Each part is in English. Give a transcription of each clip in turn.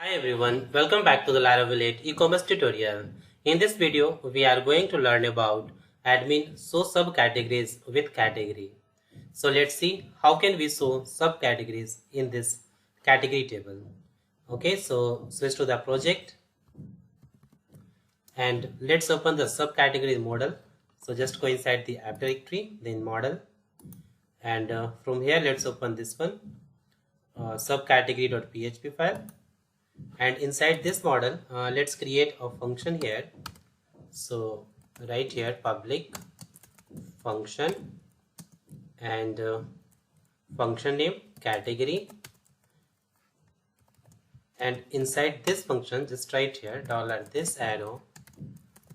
Hi everyone, welcome back to the Laravel 8 e-commerce tutorial. In this video, we are going to learn about admin show subcategories with category. So let's see how can we show subcategories in this category table. Okay, so switch to the project and let's open the subcategory model. So just go inside the app directory, then model, and from here let's open this one, subcategory.php file. And inside this model, let's create a function here. So right here public function and function name category, and inside this function just write here $this arrow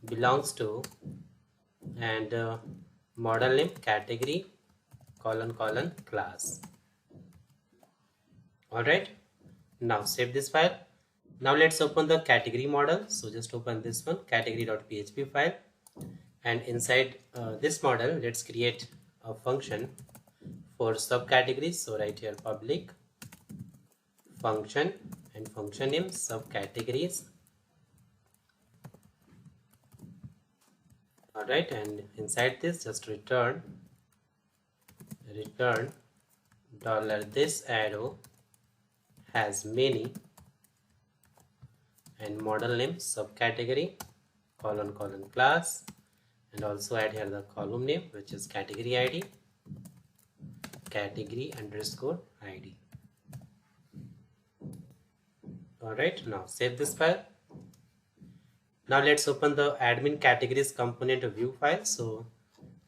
belongs to and model name category : class. Alright, now save this file. Now let's open the category model. So just open this one, category.php file, and inside this model let's create a function for subcategories. So right here public function and function name subcategories. Alright, and inside this just return $this arrow has many and model name subcategory : class, and also add here the column name, which is category ID, category underscore ID. Alright, now save this file. Now let's open the admin categories component view file. So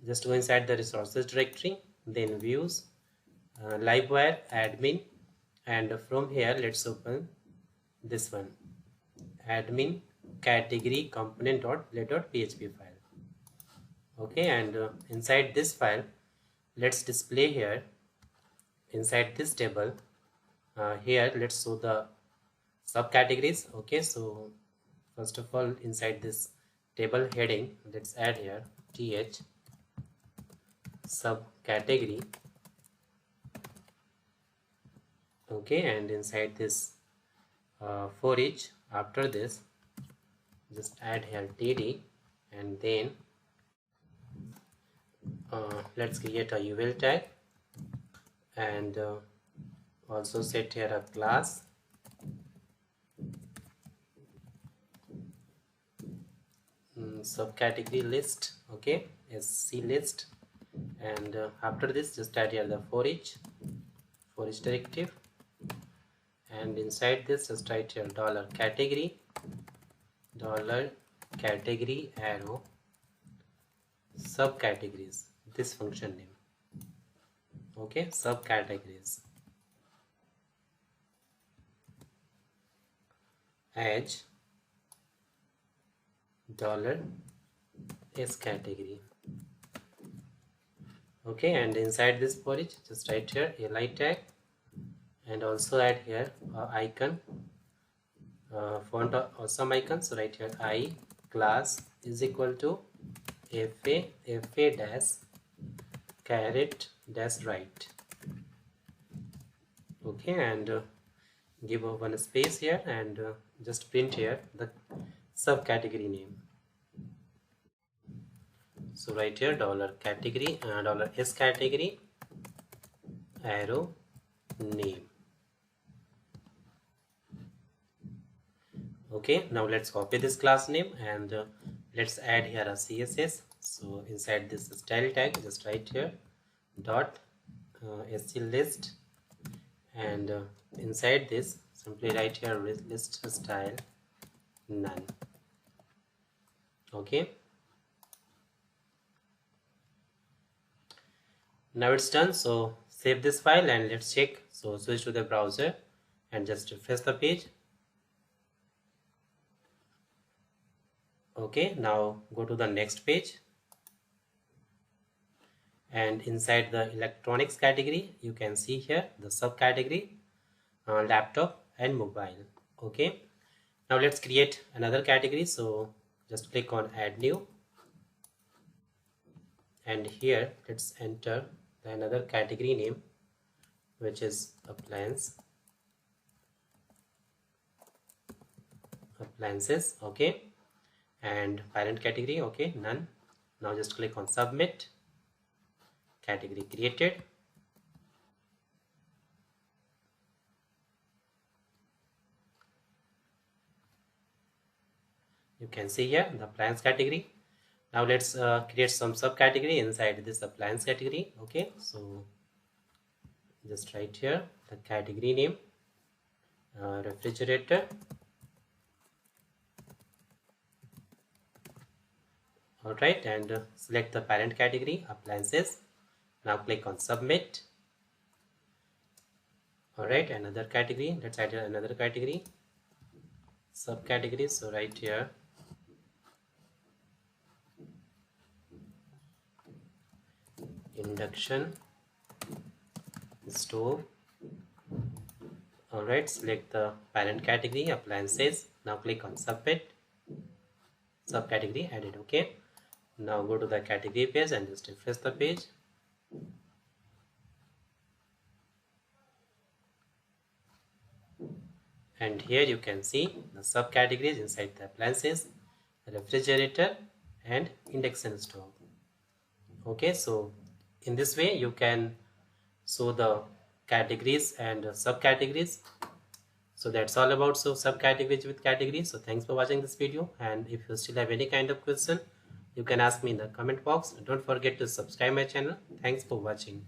just go inside the resources directory, then views, livewire admin, and from here let's open this one, admin category component.let.php file. Okay, and inside this file let's display here inside this table, here let's show the subcategories. Okay, so first of all inside this table heading let's add here th subcategory. Okay, and inside this for each, after this just add here td, and then let's create a uval tag and also set here a class subcategory list. Okay, sc list, and after this just add here the for each directive, and inside this just write here $category arrow subcategories, this function name. Okay, subcategories edge $s category. Okay, and inside this for each just write here li tag, and also add here icon, font or some icons. So write here I class is equal to fa dash caret dash right. Okay, and give one space here and just print here the subcategory name. So write here $category $s category arrow name. Okay, now let's copy this class name and let's add here a css. So inside this style tag just write here .sc list, and inside this simply write here list style none. Okay, now it's done. So save this file and let's check. So switch to the browser and just refresh the page. Okay, now go to the next page, and inside the electronics category you can see here the subcategory laptop and mobile. Okay, now let's create another category. So just click on add new, and here let's enter another category name, which is appliance. appliances. Okay, and parent category, okay, none. Now just click on submit. Category created. You can see here the appliance category. Now let's create some subcategory inside this appliance category. Okay, so just write here the category name, refrigerator. Alright, and select the parent category, appliances. Now click on submit. Alright, another category. Let's add another category, subcategory. So right here, induction stove. Alright, select the parent category, appliances. Now click on submit. Subcategory added. Okay, now go to the category page and just refresh the page. And here you can see the subcategories inside the appliances, refrigerator and induction stove. Okay, so in this way you can show the categories and subcategories. So that's all about subcategories with categories. So thanks for watching this video, and if you still have any kind of question, you can ask me in the comment box. Don't forget to subscribe my channel. Thanks for watching.